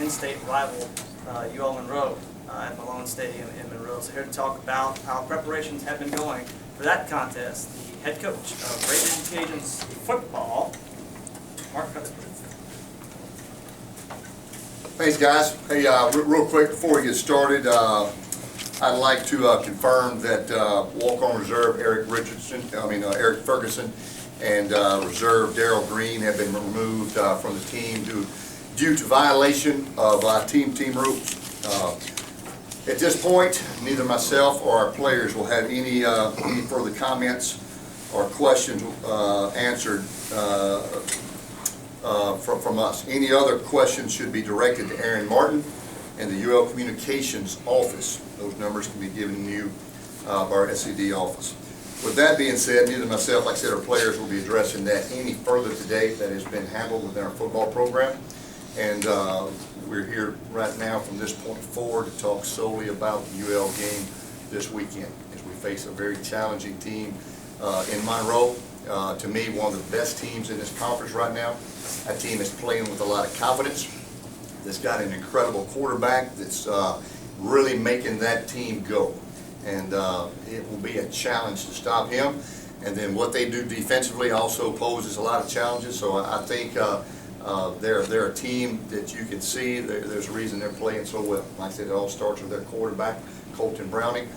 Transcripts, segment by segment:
in-state rival UL Monroe at Malone Stadium in Monroe. So here to talk about how preparations have been going for that contest, the head coach of Great Cajuns football, Mark Hudspeth. Thanks, guys. Hey, real quick before we get started, I'd like to confirm that walk-on reserve Eric Ferguson and reserve Daryl Green have been removed from the team due to violation of team rules. At this point, neither myself or our players will have any further comments or questions answered from us. Any other questions should be directed to Aaron Martin and the UL Communications office. Those numbers can be given to you by our SED office. With that being said, neither myself, like I said, our players will be addressing that any further today. That has been handled within our football program. And we're here right now from this point forward to talk solely about the UL game this weekend as we face a very challenging team in Monroe. To me, one of the best teams in this conference right now. That team is playing with a lot of confidence. That's got an incredible quarterback that's really making that team go. And it will be a challenge to stop him. And then what they do defensively also poses a lot of challenges. So I think they're a team that you can see. There's a reason they're playing so well. Like I said, it all starts with their quarterback, Colton Browning.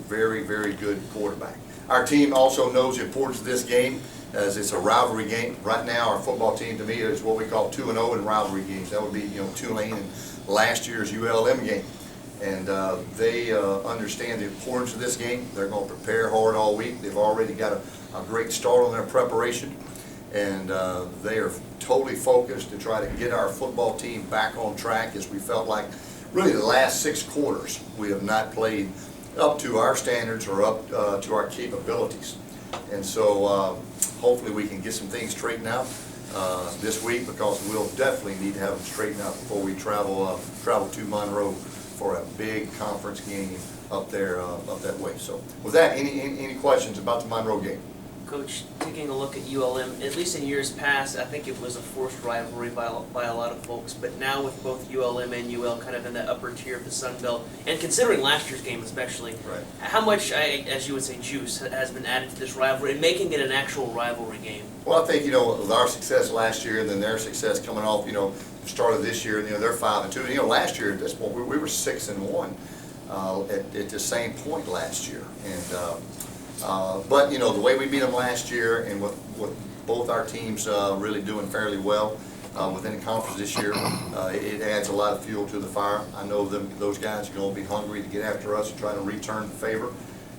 Very, very good quarterback. Our team also knows the importance of this game as it's a rivalry game. Right now, our football team, to me, is what we call 2-0 in rivalry games. That would be, Tulane and last year's ULM game. And they understand the importance of this game. They're going to prepare hard all week. They've already got a great start on their preparation. And they are totally focused to try to get our football team back on track, as we felt like really the last 6 quarters we have not played up to our standards or up to our capabilities. And so hopefully we can get some things straightened out this week, because we'll definitely need to have them straightened out before we travel to Monroe for a big conference game up there up that way. So with that, any questions about the Monroe game? Coach, taking a look at ULM, at least in years past, I think it was a forced rivalry by a lot of folks, but now with both ULM and UL kind of in the upper tier of the Sun Belt, and considering last year's game especially, right, how much, as you would say, juice has been added to this rivalry and making it an actual rivalry game? Well, I think, with our success last year and then their success coming off, the start of this year, they're 5-2. Last year at this point, we were 6-1 at the same point last year. And but the way we beat them last year, and with both our teams really doing fairly well within the conference this year, it adds a lot of fuel to the fire. I know those guys are going to be hungry to get after us and try to return the favor.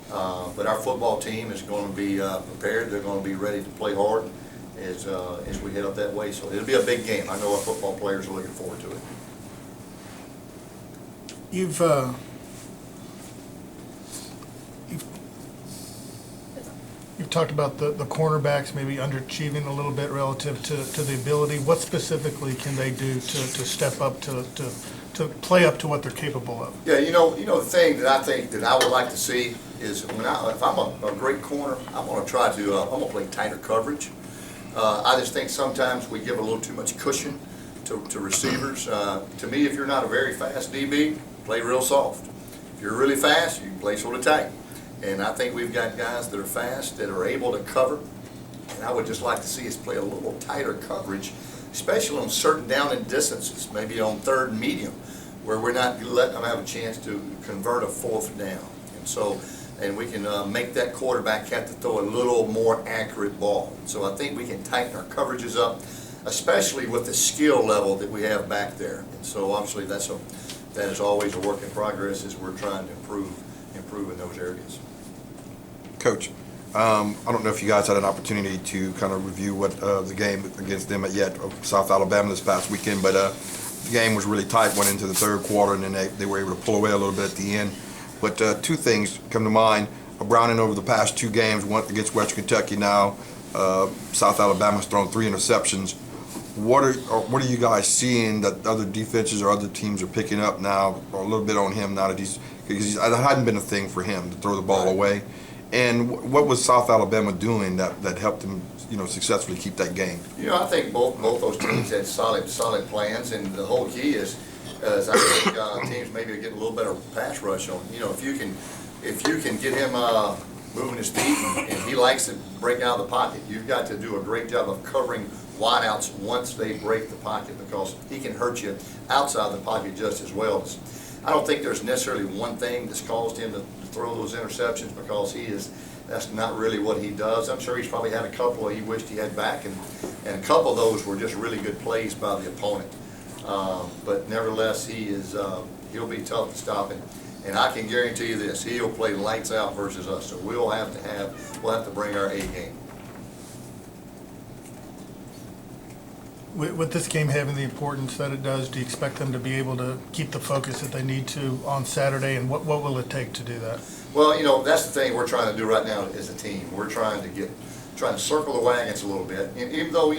But our football team is going to be prepared. They're going to be ready to play hard as we head up that way. So it'll be a big game. I know our football players are looking forward to it. You've talked about the cornerbacks maybe underachieving a little bit relative to the ability. What specifically can they do to step up to play up to what they're capable of? Yeah, the thing that I think that I would like to see is if I'm a great corner, I'm going to try to I'm going to play tighter coverage. I just think sometimes we give a little too much cushion to receivers. To me, if you're not a very fast DB, play real soft. If you're really fast, you can play sort of tight. And I think we've got guys that are fast, that are able to cover. And I would just like to see us play a little tighter coverage, especially on certain down and distances, maybe on 3rd and medium, where we're not letting them have a chance to convert a 4th down. And we can make that quarterback have to throw a little more accurate ball. So I think we can tighten our coverages up, especially with the skill level that we have back there. And so obviously that is always a work in progress as we're trying to improve in those areas. Coach, I don't know if you guys had an opportunity to kind of review what the game against them at South Alabama this past weekend, but the game was really tight, went into the 3rd quarter, and then they were able to pull away a little bit at the end. But 2 things come to mind. Browning over the past 2 games, one against Western Kentucky now, South Alabama's thrown 3 interceptions. What are you guys seeing that other defenses or other teams are picking up now, or a little bit on him now that because that hadn't been a thing for him to throw the ball away? And what was South Alabama doing that helped them, successfully keep that game? I think both those teams had solid plans, and the whole key is I think teams maybe get a little better pass rush on. If you can get him moving his feet, and he likes to break out of the pocket, you've got to do a great job of covering wideouts once they break the pocket, because he can hurt you outside the pocket just as well. I don't think there's necessarily one thing that's caused him to throw those interceptions, because that's not really what he does. I'm sure he's probably had a couple he wished he had back, and a couple of those were just really good plays by the opponent. But nevertheless, he'll be tough to stop, and I can guarantee you this: he'll play lights out versus us. So we'll have to bring our A game. With this game having the importance that it does, do you expect them to be able to keep the focus that they need to on Saturday, and what will it take to do that? Well, that's the thing we're trying to do right now as a team. We're trying to circle the wagons a little bit. And even though,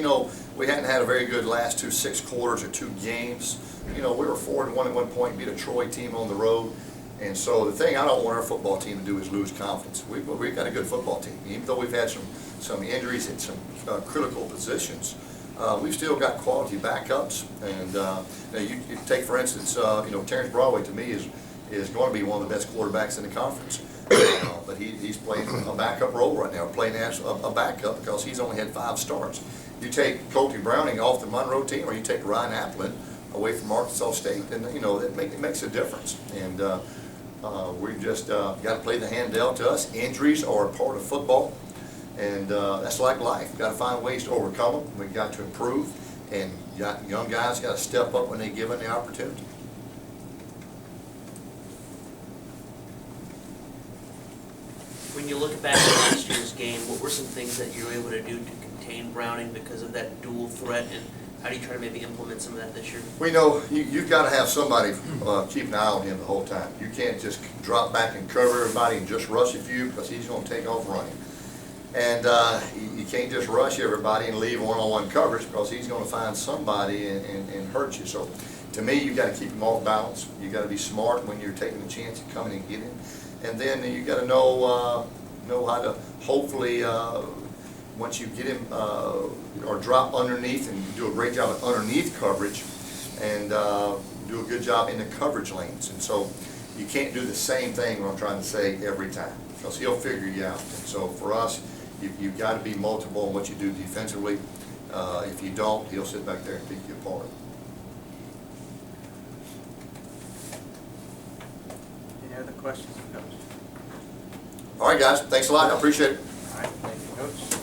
we hadn't had a very good last 6 quarters or 2 games, we were 4-1 at one point, beat a Troy team on the road. And so the thing I don't want our football team to do is lose confidence. We've got a good football team. Even though we've had some injuries at some critical positions, we've still got quality backups. And you take, for instance, Terrence Broadway to me is going to be one of the best quarterbacks in the conference. But he's playing a backup role right now, playing as a backup because he's only had 5 starts. You take Colty Browning off the Monroe team, or you take Ryan Applin away from Arkansas State, and it makes a difference. And we just got to play the hand dealt to us. Injuries are a part of football, and that's like life. We've got to find ways to overcome them. We've got to improve, and young guys got to step up when they're given the opportunity. When you look back at last year's game, what were some things that you were able to do to contain Browning because of that dual threat, and how do you try to maybe implement some of that this year? Well, you've got to have somebody keep an eye on him the whole time. You can't just drop back and cover everybody and just rush a few, because he's going to take off running. And you can't just rush everybody and leave one-on-one coverage, because he's going to find somebody and hurt you. So to me, you've got to keep him off balance. You've got to be smart when you're taking a chance of coming and getting him. And then you got to know how to hopefully, once you get him or drop underneath, and do a great job of underneath coverage, and do a good job in the coverage lanes. And so you can't do the same thing, what I'm trying to say, every time, because he'll figure you out. And so for us, you've got to be multiple in what you do defensively. If you don't, he'll sit back there and pick you apart. Any other questions, Coach? All right, guys. Thanks a lot. I appreciate it. All right, thank you, Coach.